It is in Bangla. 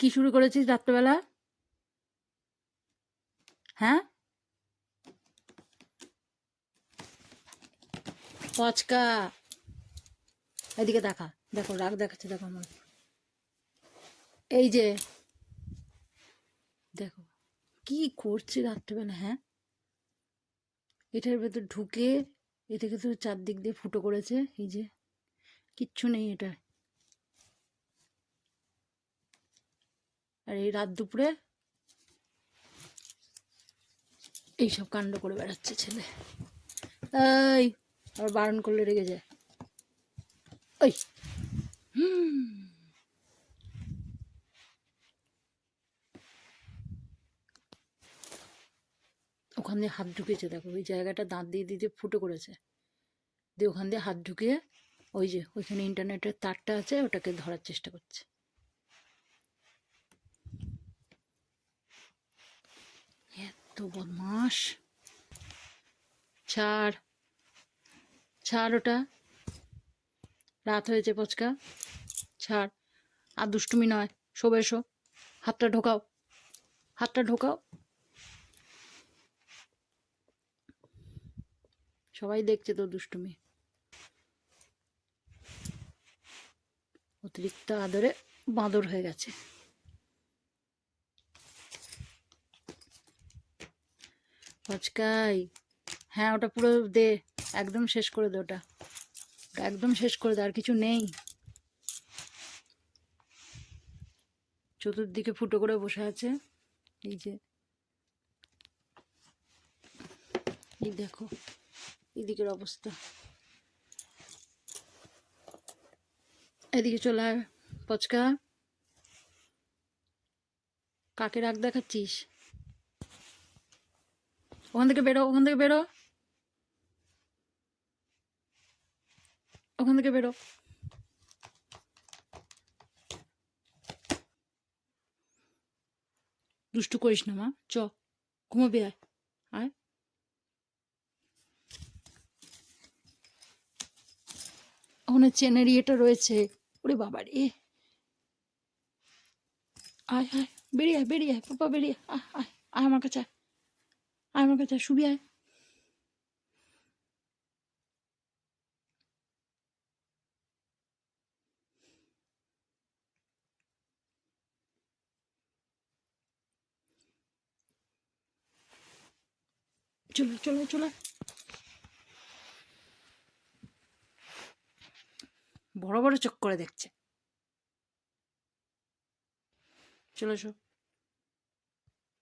কি শুরু করেছিস রাত্রেবেলা? হ্যাঁ, পচকা, এদিকে দেখা। দেখো রাগ দেখাচ্ছে, দেখো আমার। এই যে দেখো কি করছে রাত্রেবেলা। হ্যাঁ, এটার ভেতর ঢুকে এটাকে তো চারদিক দিয়ে ফুটো করেছে। এই যে কিচ্ছু নেই এটা, আর এই রাত দুপুরে এইসব কাণ্ড করে বেড়াচ্ছে ছেলে। এই, আবার বারণ করলে রেগে যায়। ওই, ওখান দিয়ে হাত ঢুকেছে, দেখো ওই জায়গাটা দাঁত দিয়ে দিতে ফুটো করেছে, দিয়ে ওখান দিয়ে হাত ঢুকিয়ে ওই যে ওইখানে ইন্টারনেটের তারটা আছে ওটাকে ধরার চেষ্টা করছে। এত বদমাস! ছাড়, ছাড় ওটা, রাত হয়েছে পচকা, ছাড়। আর দুষ্টুমি নয়, শোবে এসো। হাতটা ঢোকাও, হাতটা ঢোকাও। সবাই দেখছে তো দুষ্টুমি। অতিরিক্ত আদরে বাঁদর হয়ে গেছে। পচকাই, হ্যাঁ ওটা পুরো দে, একদম শেষ করে দে ওটা, একদম শেষ করে দে, আর কিছু নেই। চতুর্দিকে ফুটো করে বসে আছে। এই যে এই দেখো এদিকের অবস্থা। এদিকে চলে আয় পচকা, কাকে রাগ দেখাচ্ছিস? ওখান থেকে বেরো, ওখান থেকে বেরো, ওখান থেকে বেরো। দুষ্টু করিস না মা, চ ঘুমাবি, আয় আয়। ওখানে চেনের ইয়েটা রয়েছে, ওরে বাবা রে। আয় আয়, বেরিয়ে আয়, বেরিয়ে আয় পাপা, বেরিয়ে আয়, আয় আয় আমার কাছে, আয় আমার কাছে, শুবি আয়। চলে চলে চলে, বড় বড় চোখ করে দেখছে। চলে এসো।